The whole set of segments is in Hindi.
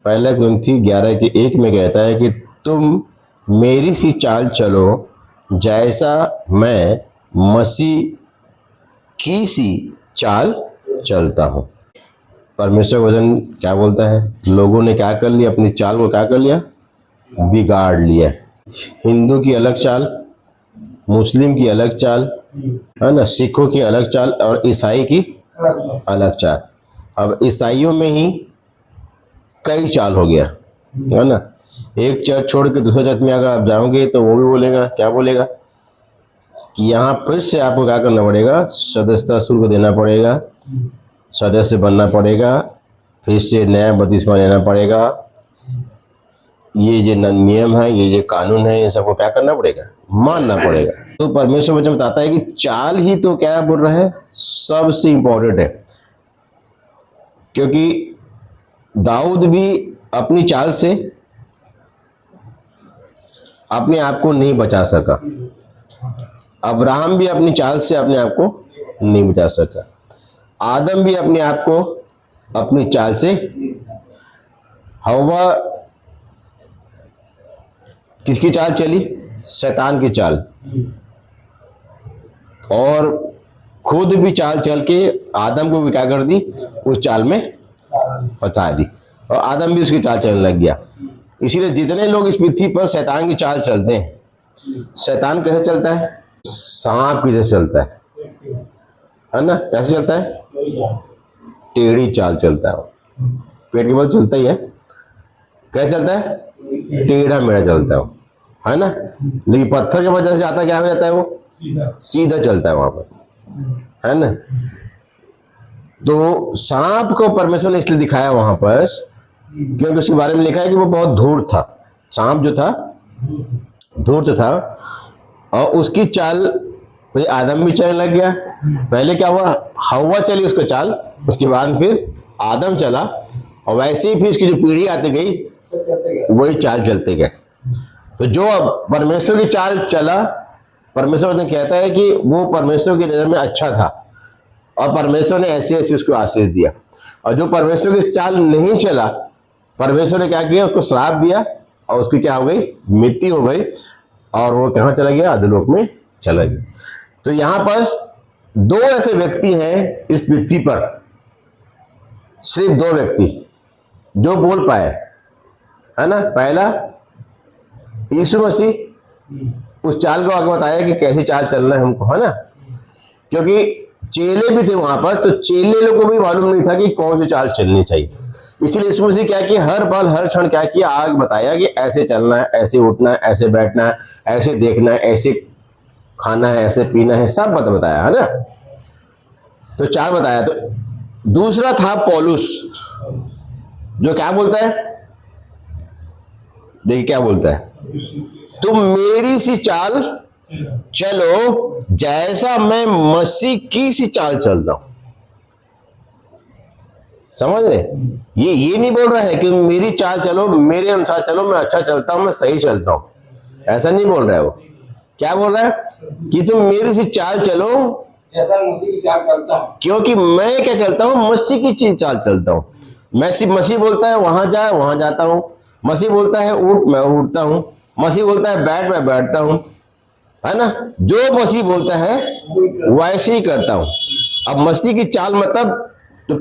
पहला कुरिन्थी 11:1 में कहता है कि तुम मेरी सी चाल चलो जैसा मैं मसीह की सी चाल चलता हूँ। परमेश्वर वचन क्या बोलता है? लोगों ने क्या कर लिया? अपनी चाल को क्या कर लिया? बिगाड़ लिया। हिंदू की अलग चाल, मुस्लिम की अलग चाल, है ना, सिखों की अलग चाल और ईसाई की अलग चाल। अब ईसाइयों में ही कई चाल हो गया, है ना। एक चर्च छोड़ के दूसरे चर्च में अगर आप जाओगे तो वो भी बोलेगा, क्या बोलेगा कि यहाँ फिर से आपको क्या करना पड़ेगा? सदस्यता शुल्क देना पड़ेगा, सदस्य बनना पड़ेगा, फिर से नया बपतिस्मा लेना पड़ेगा। ये जो नियम है, ये जो कानून है, ये सबको क्या करना पड़ेगा? मानना पड़ेगा। तो परमेश्वर वचन बताता है कि चाल ही तो क्या बोल रहा है? सबसे इंपॉर्टेंट है। क्योंकि दाऊद भी अपनी चाल से अपने आप को नहीं बचा सका, अब्राहम भी अपनी चाल से अपने आप को नहीं बचा सका, आदम भी अपने आप को अपनी चाल से, हव्वा किसकी चाल चली? शैतान की चाल। और खुद भी चाल चल के आदम को भी क्या कर दी? उस चाल में फंसा दी, और आदम भी उसकी चाल चलने लग गया। इसीलिए जितने लोग इस पृथ्वी पर शैतान की चाल चलते हैं, शैतान कैसे चलता है? सांप की जैसे चलता है ना। कैसे चलता है? टेढ़ी चाल चलता है। पेट के बल चलता ही है। कैसे चलता है? टेढ़ा मेढ़ा चलता है ना। लेकिन पत्थर के वजह से जाता क्या हो जाता है? वो सीधा चलता है वहां पर, है ना। तो सांप को परमेश्वर ने इसलिए दिखाया वहां पर क्योंकि उसके बारे में लिखा है कि वो बहुत धूर्त था। सांप जो था धूर्त था, और उसकी चाल भाई आदम भी चलने लग गया। पहले क्या हुआ? हव्वा चली उसको चाल, उसके बाद फिर आदम चला, और वैसे ही फिर इसकी जो पीढ़ी आती गई वही चाल चलते गए। तो जो अब परमेश्वर की चाल चला, परमेश्वर ने कहता है कि वो परमेश्वर की नजर में अच्छा था, और परमेश्वर ने ऐसे ऐसे उसको आशीष दिया। और जो परमेश्वर की चाल नहीं चला, परमेश्वर ने क्या किया? उसको श्राप दिया, और उसकी क्या हो गई? मृत्यु हो गई, और वो कहाँ चला गया? अधोलोक में चला गया। तो यहाँ पर दो ऐसे व्यक्ति हैं इस पृथ्वी पर, सिर्फ दो व्यक्ति जो बोल पाए, है ना। पहला यीशु मसीह उस चाल को आगे बताया कि कैसी चाल चलना है हमको, है ना। क्योंकि चेले भी थे वहां पर, तो चेले लोग को भी मालूम नहीं था कि कौन सी चाल चलनी चाहिए। इसीलिए यीशु मसीह क्या किया? हर पल हर क्षण क्या किया? आग बताया कि ऐसे चलना है, ऐसे उठना है, ऐसे बैठना है, ऐसे देखना है, ऐसे खाना है, ऐसे पीना है, सब बताया, है ना। तो चाल बताया। तो दूसरा था पौलुस, जो क्या बोलता है? देखिए क्या बोलता है? तुम मेरी सी चाल चलो जैसा मैं मसीह की सी चाल चलता हूं। समझ रहे? ये नहीं बोल रहा है कि मेरी चाल चलो, मेरे अनुसार चलो, मैं अच्छा चलता हूं, मैं सही चलता हूं, ऐसा नहीं बोल रहा है वो। क्या बोल रहा है? कि तुम मेरी सी चाल चलो जैसा मसीह की चाल चलता हूं। क्योंकि मैं क्या चलता हूं? मसीह की चीज चाल चलता हूं। मसीह बोलता है वहां जा, वहां जाता हूं। मसीह बोलता है उठ, मैं उठता हूं। मसीह बोलता है बैठ, मैं बैठता हूं, है ना। जो मसीह बोलता है वैसे ही करता हूं। अब मसीह की चाल मतलब, तो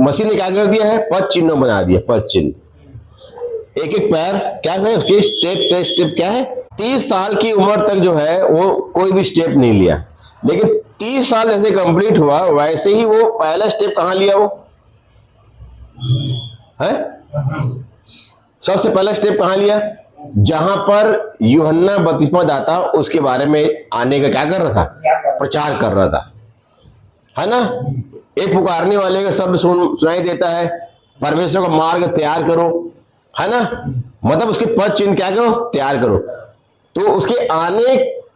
मसीह ने क्या कर दिया है? पद चिन्ह बना दिया। पद चिन्ह, एक एक पैर क्या है उसके, स्टेप स्टेप क्या है। 30 साल की उम्र तक जो है वो कोई भी स्टेप नहीं लिया, लेकिन 30 साल जैसे कंप्लीट हुआ वैसे ही वो पहला स्टेप कहाँ लिया? वो है सबसे पहला स्टेप कहाँ लिया? जहां पर यूहन्ना बपतिस्मा दाता उसके बारे में आने का क्या कर रहा था? प्रचार कर रहा था, है ना। एक पुकारने वाले का शब्द सुनाई देता है, परमेश्वर का मार्ग तैयार करो, है ना। मतलब उसके पद चिन्ह क्या करो? तैयार करो। तो उसके आने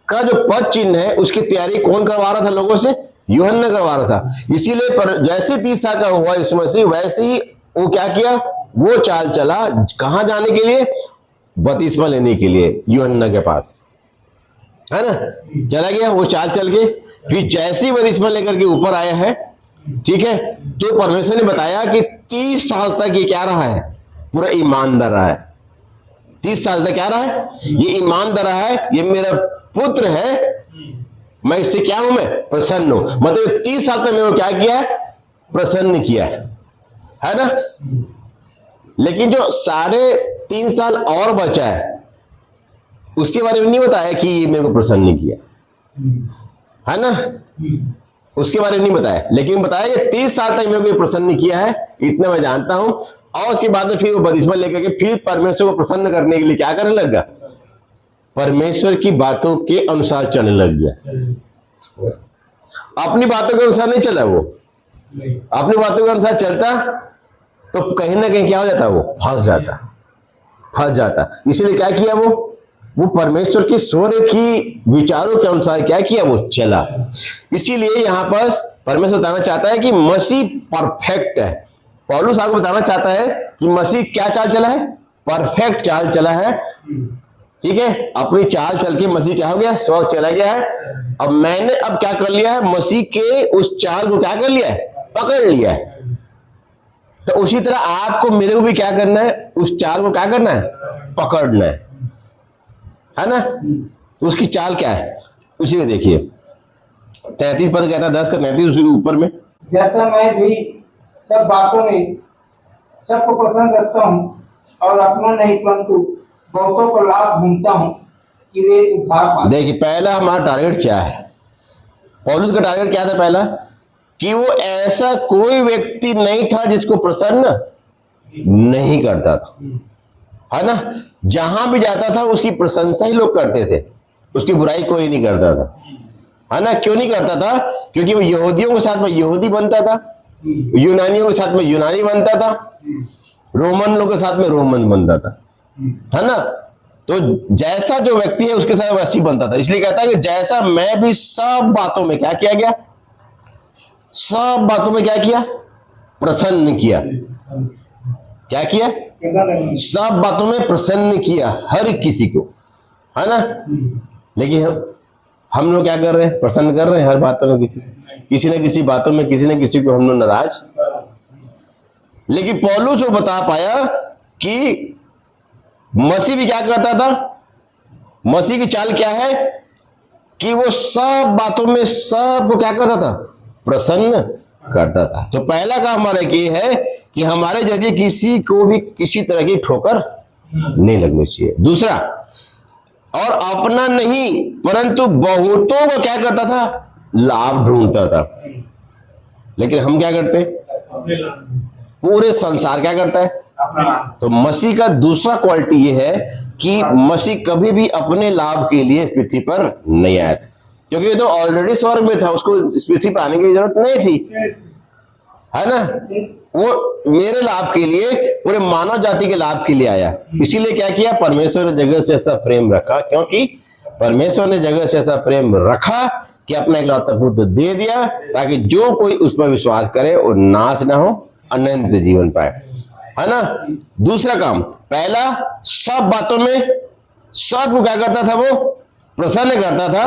का जो पद चिन्ह है उसकी तैयारी कौन करवा रहा था लोगों से? यूहन्ना करवा रहा था। इसीलिए जैसे 30 साल का हुआ यीशु मसीह, वैसे ही वो क्या किया? वो चाल चला। कहां जाने के लिए? बपतिस्मा लेने के लिए यूहन्ना के पास, है ना। चला गया वो चाल चल के, फिर जैसे ही बपतिस्मा लेकर के ऊपर आया है, ठीक है, तो परमेश्वर ने बताया कि 30 साल तक ये क्या रहा है? पूरा ईमानदार रहा है। 30 साल तक क्या रहा है? ये ईमानदार रहा है, ये मेरा पुत्र है, मैं इससे क्या हूं? मैं प्रसन्न हूं। मतलब 30 साल तक मेरे को क्या किया है? प्रसन्न किया है ना। लेकिन जो 3.5 साल और बचा है उसके बारे में नहीं बताया कि ये मेरे को प्रसन्न नहीं किया, है ना। उसके बारे में नहीं बताया, लेकिन बताया कि 30 साल तक मेरे को प्रसन्न नहीं किया है, इतना मैं जानता हूं। और उसके बाद में फिर वो बपतिस्मा लेकर के फिर परमेश्वर को प्रसन्न करने के लिए क्या करने लग गया? परमेश्वर की बातों के अनुसार चलने लग गया। अपनी बातों के अनुसार नहीं चला वो, अपनी बातों के अनुसार चलता तो कहीं ना कहीं क्या हो जाता? वो फंस जाता। इसलिए क्या किया वो परमेश्वर की स्वर की विचारों के अनुसार क्या किया? वो चला। इसीलिए यहां पर परमेश्वर बताना चाहता है कि मसीह परफेक्ट है। पौलुस आपको बताना चाहता है कि मसीह क्या चाल चला है? परफेक्ट चाल चला है। ठीक है, अपनी चाल चल के मसीह क्या हो गया? स्वर्ग चला गया है। अब मैंने अब क्या कर लिया है? मसीह के उस चाल को क्या कर लिया है? पकड़ लिया है। तो उसी तरह आपको मेरे को भी क्या करना है? उस चाल को क्या करना है? पकड़ना है ना। उसकी चाल क्या है? उसी को देखिए, 33 पद कहता है, 10 का 33 उसी ऊपर में। जैसा मैं भी सब बातों में सबको प्रसन्न रखता हूँ और अपना नहीं परंतु बहुतों को लाभ ढूंढता हूँ कि वे उद्धार पाएं। देखिए, पहला हमारा टारगेट क्या है? पौलुस का टारगेट क्या था? पहला कि वो ऐसा कोई व्यक्ति नहीं था जिसको प्रसन्न नहीं करता था, है ना। जहां भी जाता था उसकी प्रशंसा ही लोग करते थे, उसकी बुराई कोई नहीं करता था, है ना। क्यों नहीं करता था? क्योंकि वो यहूदियों के साथ में यहूदी बनता था, यूनानियों के साथ में यूनानी बनता था, रोमन लोगों के साथ में रोमन बनता था, है ना। तो जैसा जो व्यक्ति है उसके साथ वैसे ही बनता था। इसलिए कहता है कि जैसा मैं भी सब बातों में क्या किया गया? सब बातों में क्या किया? प्रसन्न किया। क्या किया? सब बातों में प्रसन्न किया हर किसी को, है ना। लेकिन हम लोग क्या कर रहे हैं? प्रसन्न कर रहे हैं हर बातों में किसी न किसी बातों में किसी न किसी को हम लोग नाराज। लेकिन पौलुस वो बता पाया कि मसीह भी क्या करता था? मसीह की चाल क्या है? कि वो सब बातों में सबको क्या करता था? प्रसन्न करता था। तो पहला काम हमारा ये है कि हमारे जरिए किसी को भी किसी तरह की ठोकर नहीं लगनी चाहिए। दूसरा, और अपना नहीं परंतु बहुतों को क्या करता था? लाभ ढूंढता था। लेकिन हम क्या करते हैं? पूरे संसार क्या करता है? तो मसीह का दूसरा क्वालिटी ये है कि मसीह कभी भी अपने लाभ के लिए इस पृथ्वी पर नहीं आया था, क्योंकि ये तो ऑलरेडी स्वर्ग में था, उसको इस पृथ्वी पर आने की जरूरत नहीं थी, है ना। वो मेरे लाभ के लिए, पूरे मानव जाति के लाभ के लिए आया। इसीलिए क्या किया? परमेश्वर ने जगत से ऐसा प्रेम रखा, क्योंकि परमेश्वर ने जगत से ऐसा प्रेम रखा कि अपना इकलौता पुत्र दे दिया, ताकि जो कोई उस पर विश्वास करे वो नाश ना हो, अनंत जीवन पाए, है ना। दूसरा काम, पहला सब बातों में सब को क्या करता था? वो प्रसन्न करता था।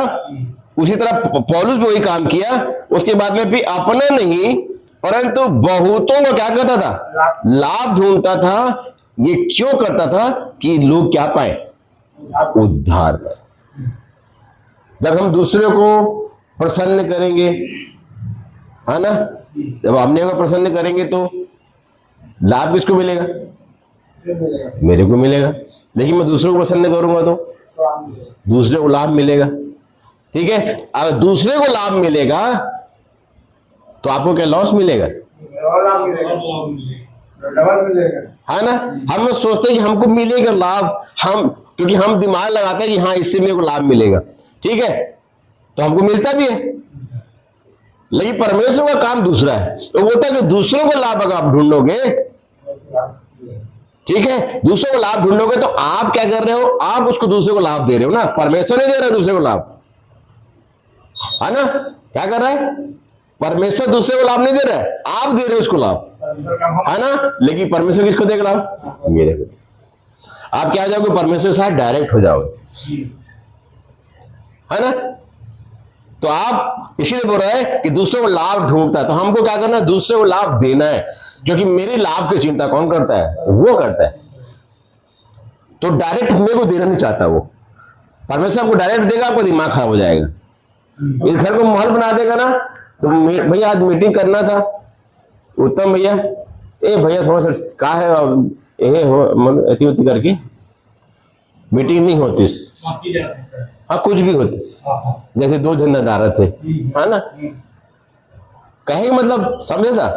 उसी तरह पौलुस भी वही काम किया। उसके बाद में भी अपना नहीं परंतु बहुतों को क्या करता था? लाभ ढूंढता था। ये क्यों करता था? कि लोग क्या पाए? उद्धार पाए। जब हम दूसरे को प्रसन्न करेंगे, है ना, जब अपने को प्रसन्न करेंगे तो लाभ किसको मिलेगा? मेरे को मिलेगा। लेकिन मैं दूसरे को प्रसन्न करूंगा तो दूसरे को लाभ मिलेगा। ठीक है, अगर दूसरे को लाभ मिलेगा तो आपको क्या लॉस मिलेगा? है ना। हम लोग सोचते हैं कि हमको मिलेगा लाभ, हम क्योंकि हम दिमाग लगाते हैं कि हाँ इससे मेरे को लाभ मिलेगा, ठीक है, तो हमको मिलता भी है। लेकिन परमेश्वर का काम दूसरा है। तो वो होता है कि दूसरों को लाभ अगर आप ढूंढोगे, ठीक है, दूसरों को लाभ ढूंढोगे तो आप क्या कर रहे हो? आप उसको दूसरे को लाभ दे रहे हो ना। परमेश्वर नहीं दे रहा है दूसरे को लाभ, है ना। क्या कर रहा है? परमेश्वर दूसरे को लाभ नहीं दे रहा है, आप दे रहे हो उसको लाभ, है ना। लेकिन परमेश्वर किसको देगा लाभ? मेरे को। आप क्या हो जाओगे? परमेश्वर के साथ डायरेक्ट हो जाओगे, है ना। तो आप इसीलिए बोल रहे हैं कि दूसरों को लाभ ढूंढता है, तो हमको क्या करना है, दूसरे को लाभ देना है, क्योंकि मेरी लाभ की चिंता कौन करता है, वो करता है। तो डायरेक्ट मेरे को देना नहीं चाहता वो। परमेश्वर आपको डायरेक्ट देगा, आपको दिमाग खराब हो जाएगा। इस घर को महल बना देगा ना, तो भैया आज मीटिंग करना था, उत्तम भैया, ए भैया थोड़ा सा का है, ये अति होती करके मीटिंग नहीं होती, हाँ कुछ भी होती, जैसे दो धंधादार थे, है ना, कहे मतलब समझे था,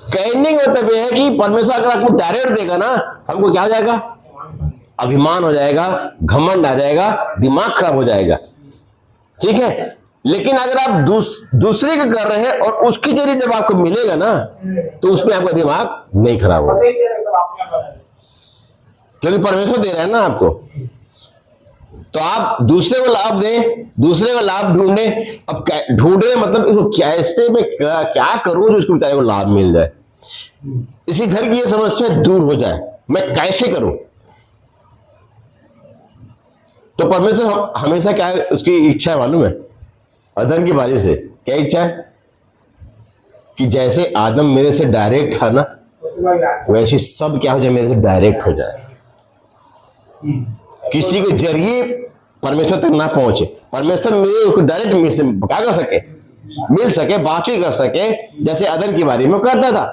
कहने का मतलब यह है कि परमेश्वर अगर आपको डायरेक्ट देगा ना, हमको क्या हो जाएगा, अभिमान हो जाएगा, घमंड आ जाएगा, दिमाग खराब हो जाएगा, ठीक है। लेकिन अगर आप दूसरे का कर रहे हैं और उसके जरिए जब आपको मिलेगा ना, तो उसमें आपका दिमाग नहीं खराब होगा, क्योंकि परमेश्वर दे रहा है ना आपको। तो आप दूसरे को लाभ दें, दूसरे को लाभ ढूंढे। अब ढूंढे मतलब इसको कैसे मैं क्या करूं जो उसको बेचारे को लाभ मिल जाए, इसी घर की ये समस्या दूर हो जाए, मैं कैसे करूं। तो परमेश्वर हमेशा क्या है, उसकी इच्छा है मालूम है, आदम की बारी से क्या इच्छा है कि जैसे आदम मेरे से डायरेक्ट था ना, वैसे सब क्या हो जाए, मेरे से डायरेक्ट हो जाए, किसी के जरिए परमेश्वर तक ना पहुंचे, परमेश्वर मेरे को डायरेक्ट मेरे से क्या कर सके, मिल सके, बातचीत कर सके, जैसे आदम की बारी में करता था।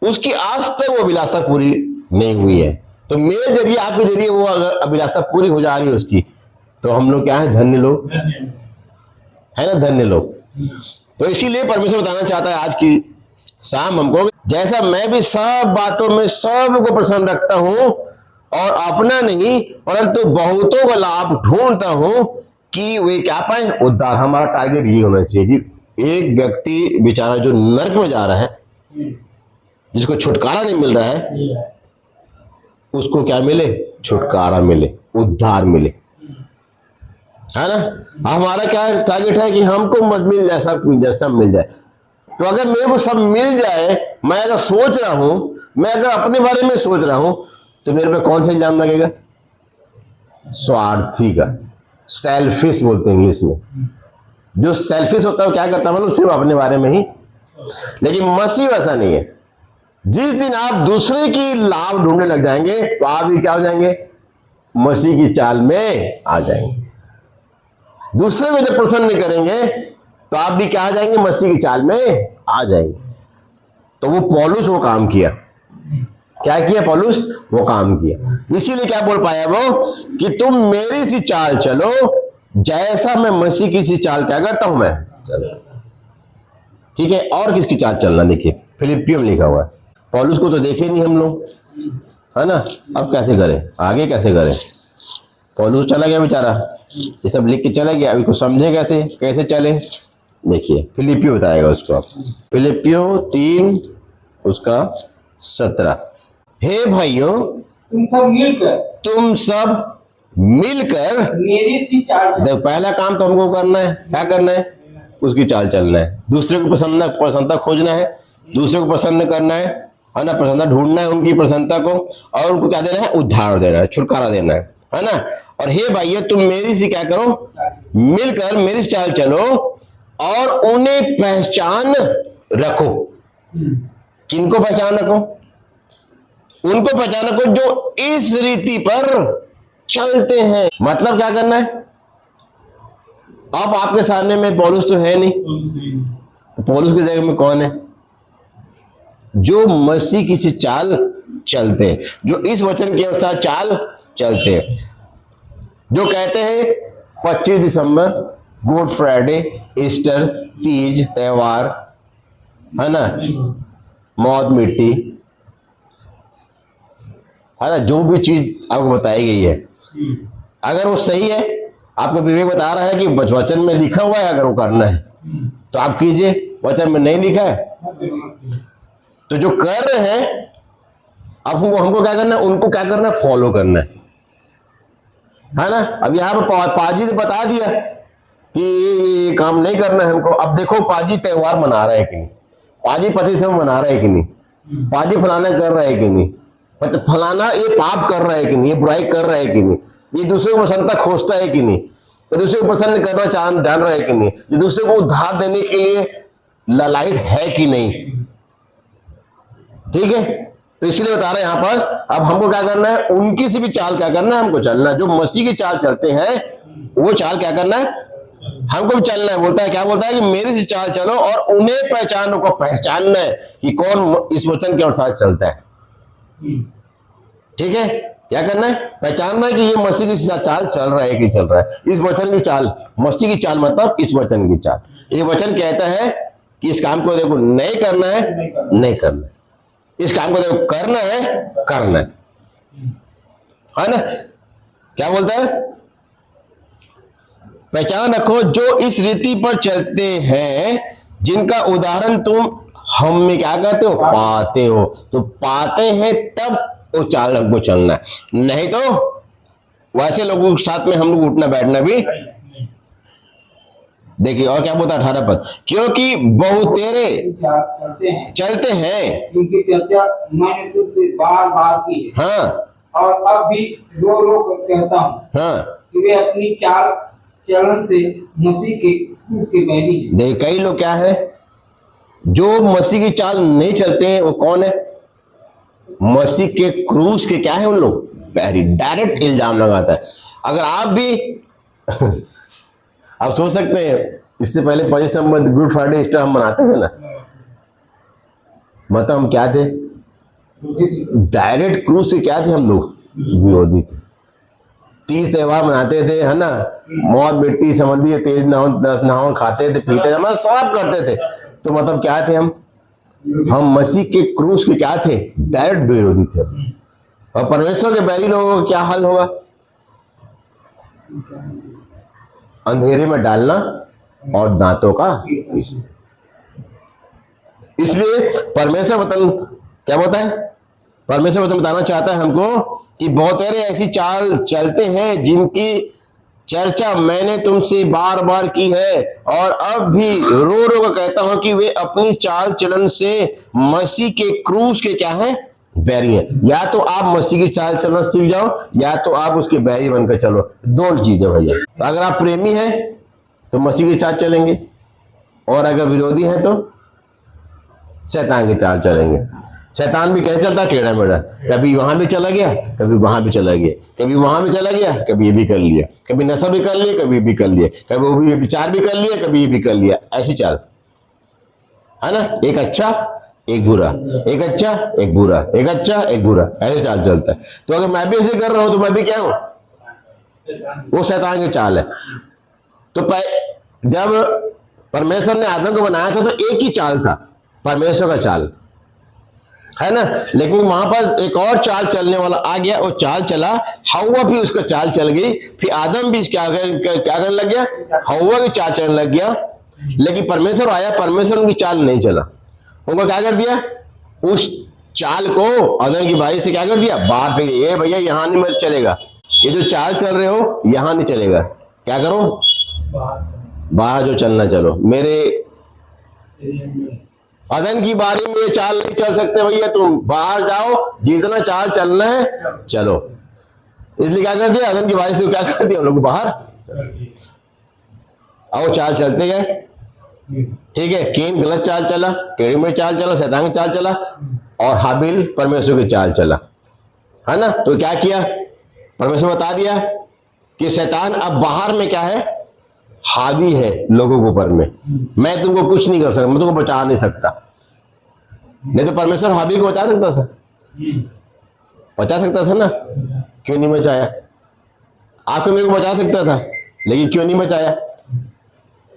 उसकी आज तक वो अभिलाषा पूरी नहीं हुई है, तो मेरे जरिए, आपके जरिए वो अगर अभिलाषा पूरी हो जा रही है उसकी, तो हम लोग क्या है, धन्य लोग है ना, धन्य लोग। तो इसीलिए परमेश्वर बताना चाहता है आज की शाम हमको, जैसा मैं भी सब बातों में सबको प्रसन्न रखता हूं और अपना नहीं परंतु बहुतों का लाभ ढूंढता हूं कि वे क्या पाए, उद्धार। हमारा टारगेट ये होना चाहिए कि एक व्यक्ति बेचारा जो नरक में जा रहा है, जिसको छुटकारा नहीं मिल रहा है, उसको क्या मिले, छुटकारा मिले, उद्धार मिले, है ना। हमारा क्या टारगेट है कि हमको मत मिल जाए, सब मिल जाए, सब मिल जाए। तो अगर मेरे को सब मिल जाए, मैं अगर सोच रहा हूं, मैं अगर अपने बारे में सोच रहा हूं, तो मेरे पे कौन सा इल्जाम लगेगा, स्वार्थी का, सेल्फिश बोलते हैं इंग्लिश में। जो सेल्फिश होता है क्या करता है मतलब, सिर्फ अपने बारे में ही। लेकिन मसीह वैसा नहीं है। जिस दिन आप दूसरे की लाभ ढूंढने लग जाएंगे, तो आप भी क्या हो जाएंगे, मसीह की चाल में आ जाएंगे। दूसरे को जब प्रसन्न करेंगे, तो आप भी क्या आ जाएंगे, मसीह की चाल में आ जाएंगे। तो वो पौलुस वो काम किया, क्या किया पौलुस, वो काम किया। इसीलिए क्या बोल पाया वो, कि तुम मेरी सी चाल चलो, जैसा मैं मसीह की सी चाल क्या करता हूं मैं, ठीक है। और किसकी चाल चलना, देखिए फिलिपियों में लिखा हुआ है। पौलुस को तो देखे नहीं हम लोग, है ना, अब कैसे करें, आगे कैसे करें। पौलुस चला गया बेचारा, ये सब लिख के चला गया, अभी कुछ समझे कैसे, कैसे चले। देखिए फिलिपियो बताएगा उसको आप, फिलिपियो 3 उसका 17। हे भाइयों, तुम सब मिलकर मेरी सी चाल, देखो पहला काम तो हमको करना है, क्या करना है, उसकी चाल चलना है, दूसरे को प्रसन्नता खोजना है, दूसरे को प्रसन्न करना है ना, प्रसन्नता ढूंढना है उनकी प्रसन्नता को, और उनको क्या देना है, उद्धार देना है, छुटकारा देना है ना। और हे भाइयों, तुम मेरी सी क्या करो, मिलकर मेरी चाल चलो और उन्हें पहचान रखो। किनको पहचान रखो, उनको पहचान रखो जो इस रीति पर चलते हैं। मतलब क्या करना है, अब आपके सामने में पौलुस तो है नहीं, तो पौलुस की जगह में कौन है, जो मसीह की सी चाल चलते हैं, जो इस वचन के अनुसार चाल चलते हैं, जो कहते हैं 25 दिसंबर, गुड फ्राइडे, ईस्टर, तीज त्योहार, है ना, मौत मिट्टी, है ना, जो भी चीज आपको बताई गई है, अगर वो सही है, आपको विवेक बता रहा है कि वचन में लिखा हुआ है, अगर वो करना है तो आप कीजिए, वचन में नहीं लिखा है तो जो कर रहे हैं अब हमको क्या करना है, उनको क्या करना है, फॉलो करना है ना। अब यहाँ पर पाजी ने बता दिया कि ये काम नहीं करना है हमको। अब देखो पाजी त्योहार मना रहा है कि नहीं, पाजी 25 मना रहा है कि नहीं, पाजी फलाना कर रहा है कि नहीं, मतलब फलाना ये पाप कर रहा है कि नहीं, ये बुराई कर रहा है कि नहीं, ये दूसरे को प्रसन्नता खोजता है कि नहीं, तो दूसरे को प्रसन्न करना जान रहा है कि नहीं, ये दूसरे को उद्धार देने के लिए ललायत है कि नहीं। ठीक है, तो इसलिए बता रहे हैं यहां पर अब हमको क्या करना है, उनकी सी भी चाल क्या करना है, हमको चलना है। जो मसीह की चाल चलते हैं वो चाल क्या करना है, हमको भी चलना है। बोलता है, क्या बोलता है कि मेरी से चाल चलो और उन्हें पहचानो, को पहचानना है कि कौन इस वचन के अनुसार चलता है। ठीक है, क्या करना है, पहचानना है कि ये मसीह की चाल चल रहा है कि चल रहा है, इस वचन की चाल, मसीह की चाल मतलब इस वचन की चाल। ये वचन कहता है कि इस काम को देखो नहीं करना है, नहीं करना है, इस काम को देखो करना है, करना है ना। क्या बोलता है, पहचान रखो जो इस रीति पर चलते हैं जिनका उदाहरण तुम हम में क्या करते हो, पाते हो। तो पाते हैं तब वो चाल हमको चलना है, नहीं तो वैसे लोगों के साथ में हम लोग उठना बैठना भी। देखिए और क्या बोलता है 18 पद, क्योंकि बहुतेरे चलते हैं जिनकी चर्चा मैंने तुझसे बार बार की है, हाँ और अब भी रो रो कर कहता हूँ हाँ, कि वे अपनी चाल चलन से मसीह के क्रूस के बैरी हैं। देखिए कई लोग क्या है, जो मसीह की चाल नहीं चलते हैं, वो कौन है, मसीह के क्रूस के क्या है उन लोग बैरी। डायरेक्ट इल्जाम लगाता है। अगर आप भी आप सोच सकते हैं, इससे पहले 25 दिसंबर गुड फ्राइडे ईस्टर हम मनाते थे ना, मतलब हम क्या थे, डायरेक्ट क्रूस से क्या थे, हम लोग विरोधी थे। 30 त्योहार मनाते थे, है ना, मौत मिट्टी समझिए, तेज नाव 10 नाव खाते थे, पीते थे, मतलब सब करते थे। तो मतलब क्या थे हम मसीह के क्रूस के क्या थे, डायरेक्ट विरोधी थे। और परमेश्वर के बैरी लोगों का क्या हाल होगा, अंधेरे में डालना और दांतों का पीसना। इसलिए परमेश्वर वतन क्या बोलता है, परमेश्वर वतन बताना चाहता है हमको कि बहुतेरे ऐसी चाल चलते हैं जिनकी चर्चा मैंने तुमसे बार बार की है, और अब भी रो रो कर कहता हूं कि वे अपनी चाल चलन से मसीह के क्रूस के क्या हैं, बैरी हैं। या तो आप मसीह की चाल चलना सीख जाओ, या तो आप उसके बैरी बनकर चलो। दो चीजें भैया। अगर आप प्रेमी हैं तो मसीह के साथ चलेंगे, और अगर विरोधी हैं तो शैतान की चाल चलेंगे। शैतान भी कैसे चलता है, टेढ़ा मेढ़ा, कभी वहां भी चला गया, कभी वहां भी चला गया, कभी वहां भी चला गया, कभी ये भी कर लिया, कभी नशा भी कर लिया, कभी ये भी कर लिया, कभी वो भी विचार भी कर लिया, कभी ये भी कर लिया। ऐसी चाल है ना, एक अच्छा एक बुरा, एक अच्छा एक बुरा, एक अच्छा एक बुरा, ऐसे चाल चलता है। तो अगर मैं भी ऐसे कर रहा हूं तो मैं भी क्या हूं, वो शैतान की चाल है। तो जब परमेश्वर ने आदम को बनाया था तो एक ही चाल था, परमेश्वर का चाल, है ना। लेकिन वहां पर एक और चाल चलने वाला आ गया, वो चाल चला, हव्वा भी उसका चाल चल गई, फिर आदम भी क्या करने लग गया, हव्वा की चाल चलने लग गया। लेकिन परमेश्वर आया, परमेश्वर उनकी चाल नहीं चला, उनको क्या कर दिया, उस चाल को आदम की बारी से क्या कर दिया, बाहर फेंक दिया। ये भैया यहाँ नहीं चलेगा, ये जो चाल चल रहे हो यहाँ नहीं चलेगा, क्या करो, बाहर जो चलना चलो, मेरे अदन की बारी में ये चाल नहीं चल सकते भैया, तुम बाहर जाओ, जितना चाल चलना है चलो। इसलिए क्या कर दिया, अदन की बारी से क्या कर दिया, उन लोग बाहर, और वो चाल चलते गए। ठीक है, कीन गलत चाल चला, टेढ़ी मेढ़ी चाल चला, शैतान की चाल चला, और हाबिल परमेश्वर की चाल चला, है ना। तो क्या किया, परमेश्वर बता दिया कि शैतान अब बाहर में क्या है, हावी है लोगों के ऊपर में। मैं तुमको कुछ नहीं कर सकता, मैं तुमको बचा नहीं सकता। नहीं तो परमेश्वर हावी को बचा सकता था, बचा सकता था ना, क्यों नहीं बचाया। आपको मेरे को बचा सकता था, लेकिन क्यों नहीं बचाया,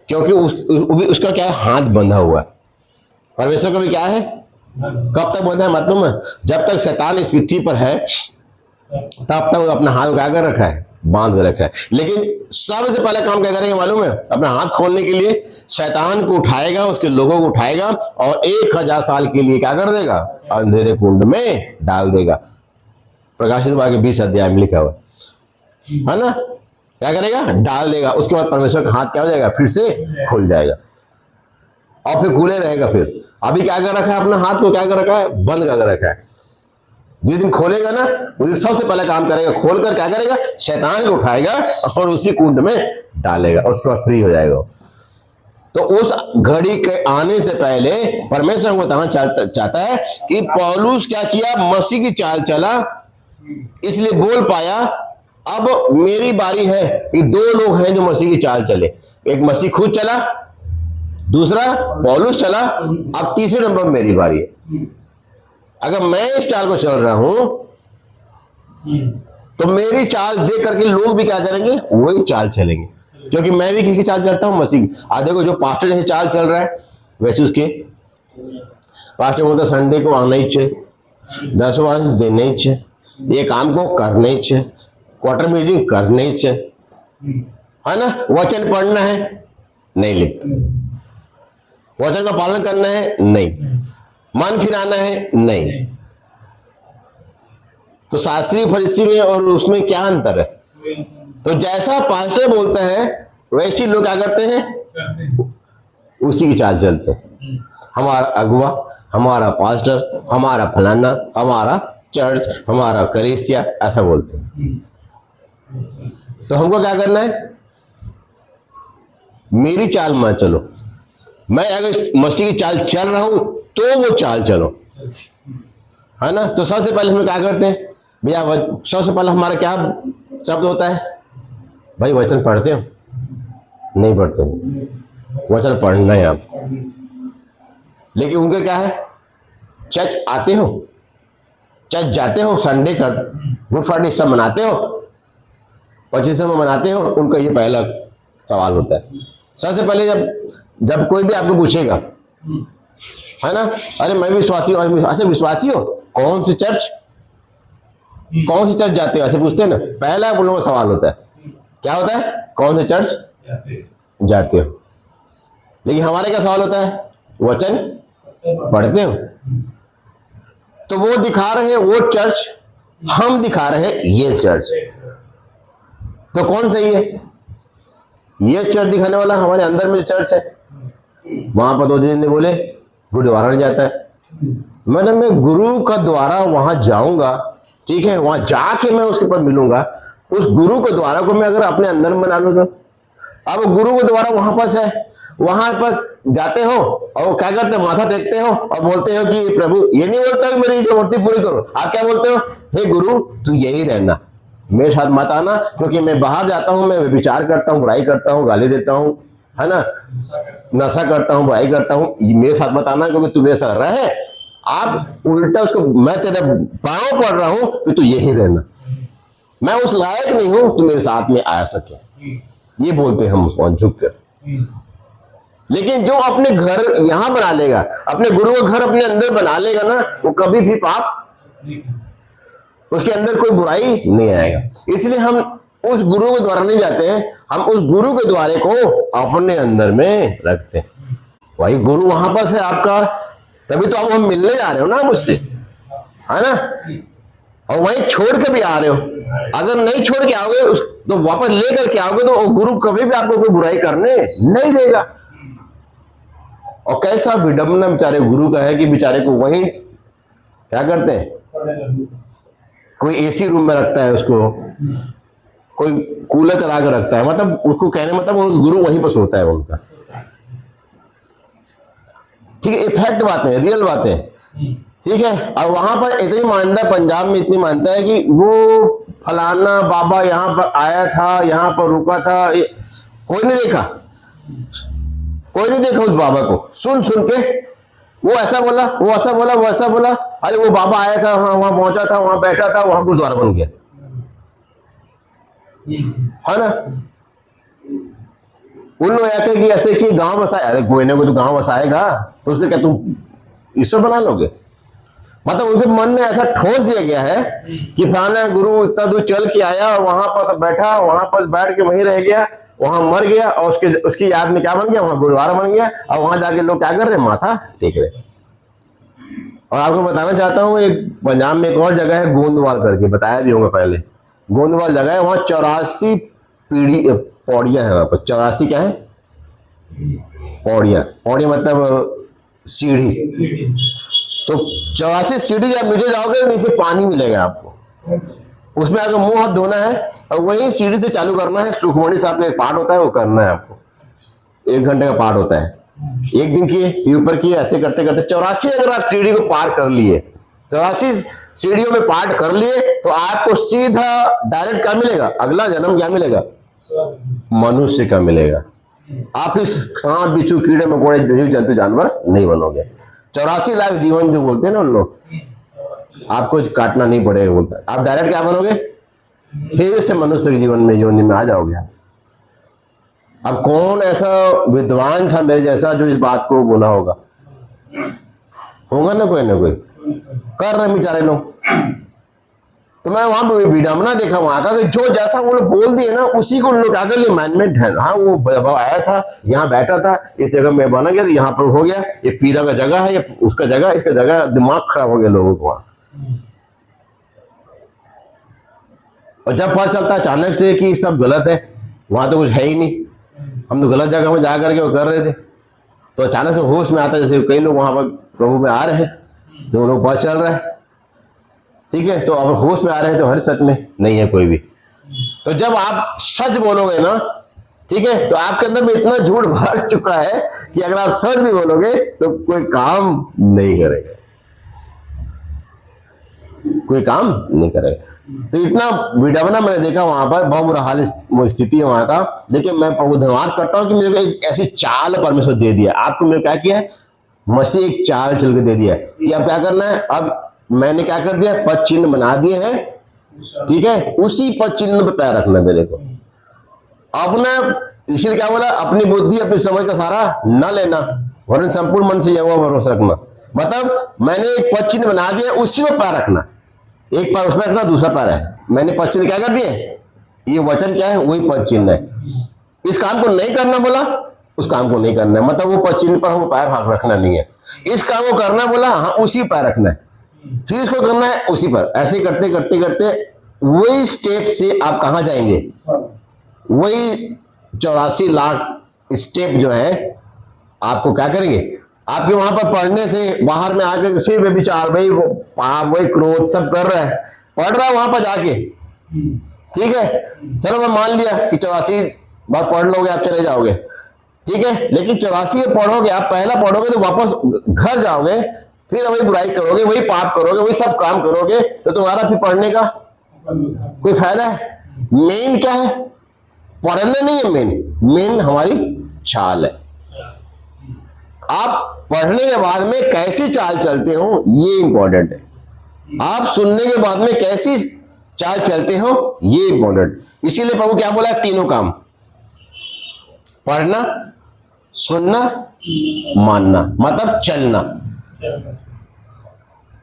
क्योंकि उसका क्या है, हाथ बंधा हुआ है। परमेश्वर का भी क्या है, कब तक बंधा है मालूम है, जब तक शैतान इस पृथ्वी पर है तब तक अपना हाथ उठा कर रखा है, बांध रखा है। लेकिन सबसे पहले काम क्या करेंगे मालूम है, अपना हाथ खोलने के लिए शैतान को उठाएगा, उसके लोगों को उठाएगा, और 1000 साल के लिए क्या कर देगा, अंधेरे कुंड में डाल देगा। प्रकाशित वाक्य 20 अध्याय में लिखा हुआ है ना। क्या करेगा, डाल देगा। उसके बाद परमेश्वर का हाथ क्या हो जाएगा, फिर से खुल जाएगा, और फिर खुले रहेगा। फिर अभी क्या कर रखा है, अपना हाथ को क्या कर रखा है, बंद कर रखा है। जिस दिन खोलेगा ना उस दिन सबसे पहले काम करेगा, खोलकर क्या करेगा, शैतान को उठाएगा और उसी कुंड में डालेगा, उसके बाद फ्री हो जाएगा। तो उस घड़ी के आने से पहले परमेश्वर हमको बताना चाहता है कि पौलुस क्या किया, मसीह की चाल चला, इसलिए बोल पाया अब मेरी बारी है। कि दो लोग हैं जो मसीह की चाल चले, एक मसीह खुद चला, दूसरा पौलुस चला, अब तीसरे नंबर मेरी बारी है। अगर मैं इस चाल को चल रहा हूं तो मेरी चाल देख करके लोग भी क्या करेंगे, वही चाल चलेंगे, क्योंकि मैं भी किसी की चाल चलता हूं, मसीह की। आज देखो जो पास्टर जैसे चाल चल रहा है वैसे उसके पास्टर बोलते संडे को आना ही चाहिए, 10 अंश देना ही चाहिए, ये काम को करना ही चाहिए, क्वार्टर मीटिंग करना ही चाहिए, है ना, वचन पढ़ना है नहीं लिखते, वचन का पालन करना है नहीं, मन फिराना है नहीं। तो शास्त्रीय फरीसी में और उसमें क्या अंतर है? तो जैसा पास्टर बोलते हैं वैसे लोग क्या करते हैं, उसी की चाल चलते हैं। हमारा अगुआ, हमारा पास्टर, हमारा फलाना, हमारा चर्च, हमारा कलीसिया, ऐसा बोलते हैं। तो हमको क्या करना है, मेरी चाल मत चलो, मैं अगर मसीह की चाल चल रहा हूं तो वो चाल चलो, है ना। तो सबसे पहले हम क्या करते हैं भैया, सबसे पहले हमारा क्या शब्द होता है, भाई वचन पढ़ते हो नहीं पढ़ते हो, वचन पढ़ना है आप। लेकिन उनका क्या है, चर्च आते हो, चर्च जाते हो, संडे कर गुड फ्राइडे सब मनाते हो, 25 में मनाते हो, उनका ये पहला सवाल होता है। सबसे पहले जब कोई भी आपको पूछेगा, है ना, अरे मैं विश्वासी हूँ, अच्छा विश्वासी हो, कौन सी चर्च जाते हो, ऐसे पूछते हैं ना। पहला उन लोगों का सवाल होता है, क्या होता है, कौन से चर्च जाते हो। लेकिन हमारे क्या सवाल होता है, वचन पढ़ते हो। तो वो दिखा रहे हैं वो चर्च, हम दिखा रहे हैं ये चर्च, तो कौन सही है? ये चर्च दिखाने वाला हमारे अंदर में जो चर्च है, वहां पर 2 दिन ने बोले गुरुद्वारा नहीं जाता है। मतलब मैं गुरु का द्वारा वहां जाऊंगा, ठीक है, वहां जाके मैं उसके पास मिलूंगा, उस गुरु के द्वारा को मैं अगर अपने अंदर में बना लूं तो। अब गुरु के द्वारा वहां पास है, वहां पास जाते हो और क्या करते हो, माथा टेकते हो और बोलते हो कि प्रभु, ये नहीं बोलता कि मेरी जरूरत पूरी करो, आप क्या बोलते हो, हे गुरु तू यही रहना, मेरे साथ मत आना, क्योंकि मैं बाहर जाता हूँ, मैं विचार करता हूँ, बुराई करता हूँ, गाली देता हूँ, है ना, नशा करता हूँ, बुराई करता हूँ, मेरे साथ मत आना, क्योंकि तू मेरे साथ रहे। आप उल्टा उसको, मैं तेरे पाँव पड़ रहा हूं कि तू यही रहना, मैं उस लायक नहीं हूं तू मेरे साथ में आ सके, ये बोलते हैं हम उसको झुक कर। लेकिन जो अपने घर यहां बना लेगा, अपने गुरु का घर अपने अंदर बना लेगा ना, वो कभी भी पाप, उसके अंदर कोई बुराई नहीं आएगा। इसलिए हम उस गुरु के द्वारा नहीं जाते हैं, हम उस गुरु के द्वारे को अपने अंदर में रखते हैं। वही गुरु वहां पास है आपका, तभी तो आप हम मिलने जा रहे हो ना मुझसे, है ना, और वहीं छोड़ के भी आ रहे हो। अगर नहीं छोड़ के आओगे तो वापस लेकर के आओगे तो गुरु कभी भी आपको कोई बुराई करने नहीं देगा। और कैसा विडंबना बेचारे गुरु का है कि बेचारे को वहीं क्या करते हैं, कोई एसी रूम में रखता है उसको, कोई कूलर चला कर रखता है, मतलब उसको कहने मतलब गुरु वहीं पर सोता है उनका। ठीक है, इफेक्ट बातें, रियल बातें, ठीक है। और वहां पर इतनी मान्यता, पंजाब में इतनी मान्यता है कि वो फलाना बाबा यहाँ पर आया था, यहाँ पर रुका था, कोई नहीं देखा, कोई नहीं देखा उस बाबा को, सुन के वो ऐसा बोला, वो ऐसा बोला, वो ऐसा बोला, अरे वो बाबा आया था, वहां पहुंचा था, वहां बैठा था, वहां गुरुद्वारा बन गया, है ना। उन लोग आके कि ऐसे कि गांव बसाया, अरे कोई ना कोई तो गांव बसाएगा, तो उसके क्या तुम ईश्वर बना लोगे? मतलब उनके मन में ऐसा ठोस दिया गया है कि फलाना गुरु इतना दूर चल के आया, वहां पर बैठा, वहां पर बैठ के वहीं रह गया, वहां मर गया, और उसकी याद में क्या बन गया, वहां गुरुद्वारा बन गया, और वहां जाके लोग क्या कर रहे, माथा टेक रहे। और आपको बताना चाहता हूँ, एक पंजाब में एक और जगह है गोंदवाल करके, बताया भी होगा पहले, गोंदवाल जगह है, वहां 84 पौड़ियां है, वहां पर 84 क्या है, पौड़ियां मतलब सीढ़ी, तो 84 सीढ़ी जब नीचे जाओगे नीचे पानी मिलेगा आपको, उसमें आगे मुंह हाथ धोना है और वही सीढ़ी से चालू करना है। सुखमणि साहब का एक पाठ होता है, वो करना है आपको, 1 घंटे का पाठ होता है। एक दिन किए, फिर ऊपर किए, ऐसे करते करते 84 अगर आप सीढ़ी को पार कर लिए, 84 सीढ़ियों में पार कर लिए, तो आपको सीधा डायरेक्ट क्या मिलेगा, अगला जन्म क्या मिलेगा, मनुष्य का मिलेगा। आप इस सांप बिच्छू कीड़े मकोड़े जीव जंतु जानवर नहीं बनोगे। 84 लाख जीवन जो बोलते हैं ना उन लोग, आपको काटना नहीं पड़ेगा बोलता है, आप डायरेक्ट क्या बनोगे, फिर से मनुष्य के जीवन में योनि में आ जाओगे। अब कौन ऐसा विद्वान था मेरे जैसा जो इस बात को बोला होगा, होगा ना कोई कर रहे बेचारे लोग। तो मैं वहां पे विडम्बना देखा वहां का, कि जो जैसा वो लोग बोल दिए ना उसी को उन लोग क्या कर लिए, मैनमेड है। हाँ वो आया था, यहाँ बैठा था, इस जगह में बना गया, यहाँ पर हो गया, ये पीरा का जगह है, ये उसका जगह, इसका जगह, दिमाग खराब हो गया लोगों को वहां। और जब पता चलता अचानक से कि सब गलत है, वहां तो कुछ है ही नहीं, हम तो गलत जगह में जा करके वो कर रहे थे, तो अचानक से होश में आता है। जैसे कई लोग वहां पर प्रभु में आ रहे हैं, जो लोग पता चल रहा है, ठीक है, तो अब होश में आ रहे हैं तो हर सच में नहीं है कोई भी। तो जब आप सच बोलोगे ना, ठीक है, तो आपके अंदर में इतना झूठ भर चुका है कि अगर आप सच भी बोलोगे तो कोई काम नहीं करेगा, कोई काम नहीं करेगा। तो इतना विडम्बना मैंने देखा वहां पर, बहुत बुरा हाल स्थिति है वहां का। लेकिन मैं प्रभु धन्यवाद करता हूं कि मेरे को एक ऐसी चाल परमेश्वर दे दिया। आपको मेरे क्या किया है, मसीह एक चाल चल के दे दिया कि अब क्या करना है। अब मैंने क्या कर दिया, पद चिन्ह बना दिए हैं, ठीक है, उसी पद चिन्ह पे पैर रखना मेरे को। अपना इसलिए क्या बोला, अपनी बुद्धि अपनी समझ का सारा न लेना, वरन संपूर्ण मन से यहोवा पर भरोसा रखना। मतलब मैंने एक पद चिन्ह बना दिया, उसी में पैर रखना, एक पैर उसमें रखना, दूसरा पैर है। मैंने पद चिन्ह क्या कर दिए, ये वचन क्या है, वही पद चिन्ह है। इस काम को नहीं करना बोला, उस काम को नहीं करना है, मतलब वो पद चिन्ह पर हमको पैर हाथ रखना नहीं है। इस काम को करना बोला, हाँ उसी पैर रखना है, फिर इसको करना है उसी पर। ऐसे करते करते करते वही स्टेप से आप कहां जाएंगे, वही 84 लाख स्टेप जो है आपको क्या करेंगे। आपके वहां पर पढ़ने से बाहर में आके फिर वे विचार, भाई वो पाप, वही क्रोध सब कर रहा है, पढ़ रहा है वहां पर जाके, ठीक है, चलो मैं मान लिया कि 84 बार पढ़ लोगे आप चले जाओगे, ठीक है, लेकिन 84 पढ़ोगे आप, पहला पढ़ोगे तो वापस घर जाओगे, फिर वही बुराई करोगे, वही पाप करोगे, वही सब काम करोगे, तो तुम्हारा फिर पढ़ने का कोई फायदा है। मेन क्या है, पढ़ना नहीं है मेन हमारी चाल है। आप पढ़ने के बाद में कैसी चाल चलते हो ये इंपॉर्टेंट है, आप सुनने के बाद में कैसी चाल चलते हो ये इंपॉर्टेंट। इसीलिए प्रभु क्या बोला है, तीनों काम, पढ़ना, सुनना, मानना, मतलब चलना,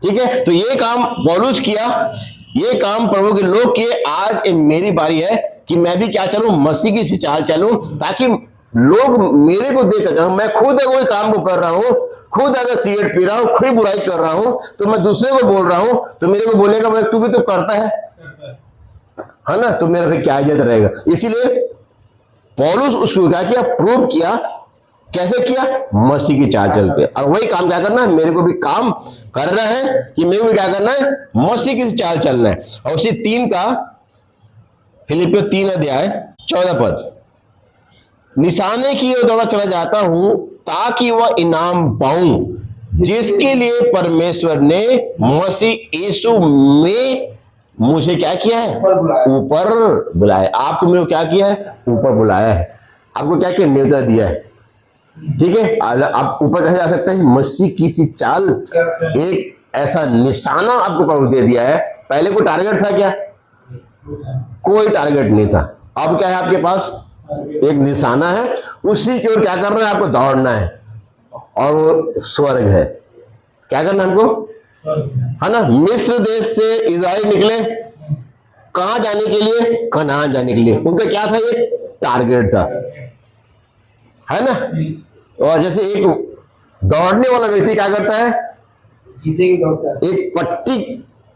ठीक है। तो ये काम पौलुस किया, ये काम प्रभु के लोग किए। आज मेरी बारी है कि मैं भी क्या चलूं, मसीह की सी चाल चलूं, ताकि लोग मेरे को देख कर, मैं खुद अगर कोई काम को कर रहा हूं, खुद अगर सिगरेट पी रहा हूं, खुद बुराई कर रहा हूं, तो मैं दूसरे को बोल रहा हूं, तो मेरे को बोलेगा भाई तू भी तो करता है ना, तो मेरा फिर क्या इज्जत रहेगा। इसीलिए पौलुस उसको क्या किया, प्रूव किया, कैसे किया, मसीह की चाल चलते। और वही काम क्या करना है, मेरे को भी काम करना है कि मेरे को भी क्या करना है, मसीह की चाल चलना है। और उसी 3 का फिलिपियों 3 अध्याय 14 पद, निशाने की ओर दौड़ा चला जाता हूं ताकि वह इनाम पाऊं जिसके लिए परमेश्वर ने मसीह यीशु में मुझे क्या किया है, ऊपर बुलाया। आपको मेरे को क्या किया है, ऊपर बुलाया है, आपको क्या किया, न्योता दिया है, ठीक है। आप ऊपर कैसे जा सकते हैं, मसीह की सी चाल, एक ऐसा निशाना आपको प्रभु दे दिया है। पहले कोई टारगेट था क्या, कोई टारगेट नहीं था। अब क्या है, आपके पास एक निशाना है, उसी की ओर क्या करना है, आपको दौड़ना है, और वो स्वर्ग है। क्या करना है हमको, है ना। मिस्र देश से इस्राएल निकले कहां जाने के लिए, कनान जाने के लिए। उनका क्या था, एक टारगेट था, है ना। और जैसे एक दौड़ने वाला व्यक्ति क्या करता है, एक पट्टी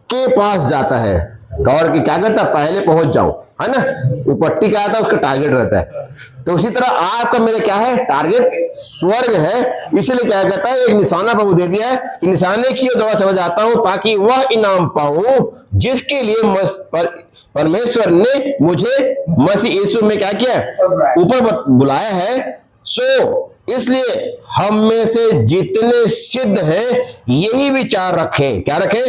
के पास जाता है, दौड़ के क्या करता, पहले पहुंच जाओ, है ना। वो पट्टी क्या आता है, उसका टारगेट रहता है। तो उसी तरह आपका मेरा क्या है, टारगेट स्वर्ग है। इसलिए क्या कहता है, एक निशाना प्रभु दे दिया है कि निशाने की ओर दौड़ा चला जाता हूं ताकि वह इनाम पाऊं जिसके लिए परमेश्वर ने मुझे मसीह यीशु में क्या किया, ऊपर बुलाया है। सो इसलिए हम में से जितने सिद्ध हैं यही विचार रखें। क्या रखें?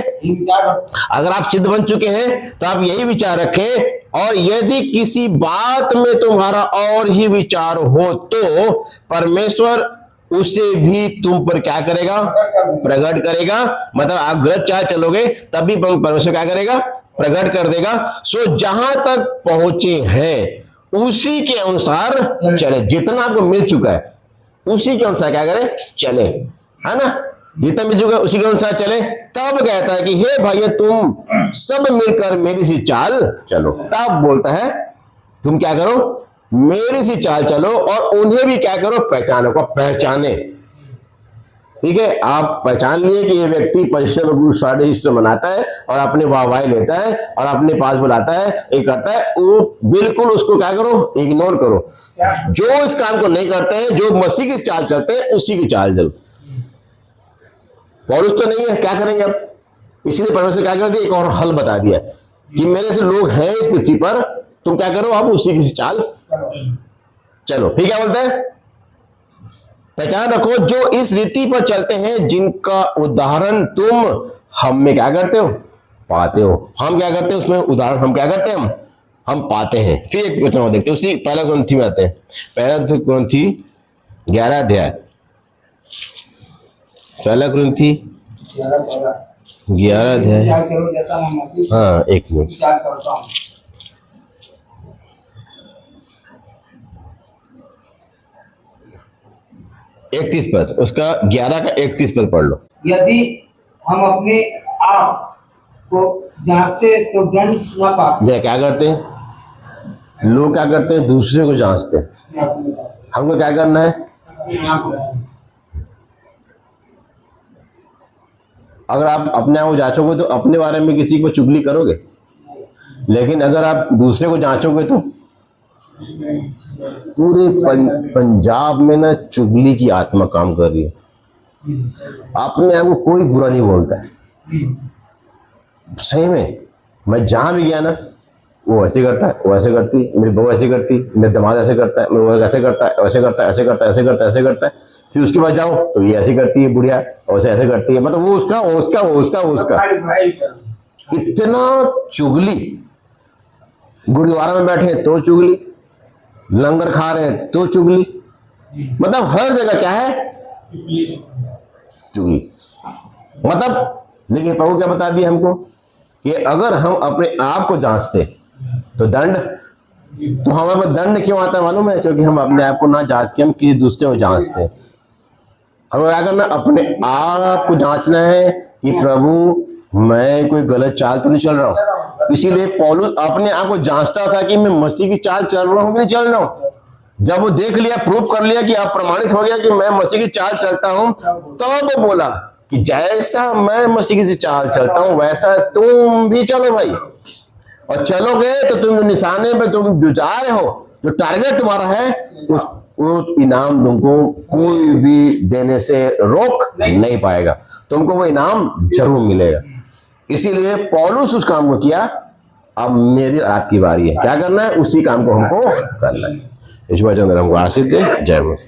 अगर आप सिद्ध बन चुके हैं तो आप यही विचार रखें। और यदि किसी बात में तुम्हारा और ही विचार हो तो परमेश्वर उसे भी तुम पर क्या करेगा, प्रकट करेगा। मतलब आप गलत चाल चलोगे तब भी परमेश्वर क्या करेगा, प्रकट कर देगा। सो जहां तक पहुंचे हैं उसी के अनुसार चले। जितना आपको मिल चुका है उसी के अनुसार क्या करें, चले, है ना। जितना मिल चुका है उसी के अनुसार चले। तब कहता है कि हे भाई तुम सब मिलकर मेरी सी चाल चलो। तब बोलता है तुम क्या करो, मेरी सी चाल चलो और उन्हें भी क्या करो, पहचानो को पहचाने। ठीक है, आप पहचान लिए कि ये व्यक्ति परिश्रम गुरु साढ़े हिस्से मनाता है और अपने वाहवाही लेता है और अपने पास बुलाता है, ये करता है, वो बिल्कुल उसको क्या करो, इग्नोर करो। जो इस काम को नहीं करते हैं, जो मसीह की चाल चलते हैं उसी की चाल चलो। पौलुस तो नहीं है, क्या करेंगे अब? इसलिए परमेश्वर क्या कर दिया, एक और हल बता दिया कि मेरे से लोग हैं इस पृथ्वी पर, तुम क्या करो, अब उसी की चाल चलो। फिर क्या बोलते हैं, पहचान रखो जो इस रीति पर चलते हैं जिनका उदाहरण तुम हम में क्या करते हो, पाते हो। हम क्या करते हैं उसमें उदाहरण, हम क्या करते हैं, हम पाते हैं। फिर एक वचन और देखते हैं, उसी पहला ग्रंथी में आते हैं, पहला ग्रंथी 11 अध्याय, पहला ग्रंथी 11 अध्याय, हाँ एक मिनट, 31 पद, उसका 11 का 31 पद पढ़ लो। यदि हम अपने आप को जांचते तो दंड न पाते। क्या करते हैं लोग, क्या करते हैं, दूसरे को जांचते हैं। हमको क्या करना है, अगर आप अपने आप को जांचोगे तो अपने बारे में किसी को चुगली करोगे, लेकिन अगर आप दूसरे को जांचोगे तो पूरे पंजाब में ना चुगली की आत्मा काम कर रही है। अपने आप को कोई बुरा नहीं बोलता है। सही में, मैं जहां भी गया ना, वो ऐसे करता है, वो ऐसे करती, मेरी बहू ऐसे करती, मेरे दामाद ऐसे करता है, मेरा वो ऐसे करता है, वैसे करता है, ऐसे करता है, ऐसे करता है, ऐसे करता है। फिर उसके बाद जाओ तो ये ऐसे करती है बुढ़िया, वैसे ऐसे करती है। मतलब वो उसका वो उसका वो उसका वो उसका इतना चुगली। गुरुद्वारा में बैठे तो चुगली, लंगर खा रहे हैं तो चुगली, मतलब हर जगह क्या है, चुगली। मतलब लेकिन प्रभु क्या बता दिया हमको कि अगर हम अपने आप को जांचते तो दंड, तो हमारे पास दंड क्यों आता है मालूम है, क्योंकि हम अपने आप को ना जांच के हम किसी दूसरे को जांचते हैं। हमें क्या करना, अपने आप को जांचना है कि प्रभु मैं कोई गलत चाल तो नहीं चल रहा हूं। इसीलिए पौलुस अपने आप को जांचता था कि मैं मसीह की चाल चल रहा हूं कि नहीं चल रहा हूं। जब वो देख लिया, प्रूफ कर लिया कि आप प्रमाणित हो गया कि मैं मसीह की चाल चलता हूं, तब वो बोला कि जैसा मैं मसीह की चाल चलता हूं वैसा तुम भी चलो भाई। और चलोगे तो तुम निशाने पे तुम जो जा रहे हो, जो टारगेट तुम्हारा है, उस इनाम तुमको कोई भी देने से रोक नहीं पाएगा, तुमको वो इनाम जरूर मिलेगा। इसीलिए पौलुस उस काम को किया। अब मेरी और आपकी बारी है, क्या करना है, उसी काम को हमको करना है। ईश्वर चंद्र हमको आशीष दे। जय मसीह।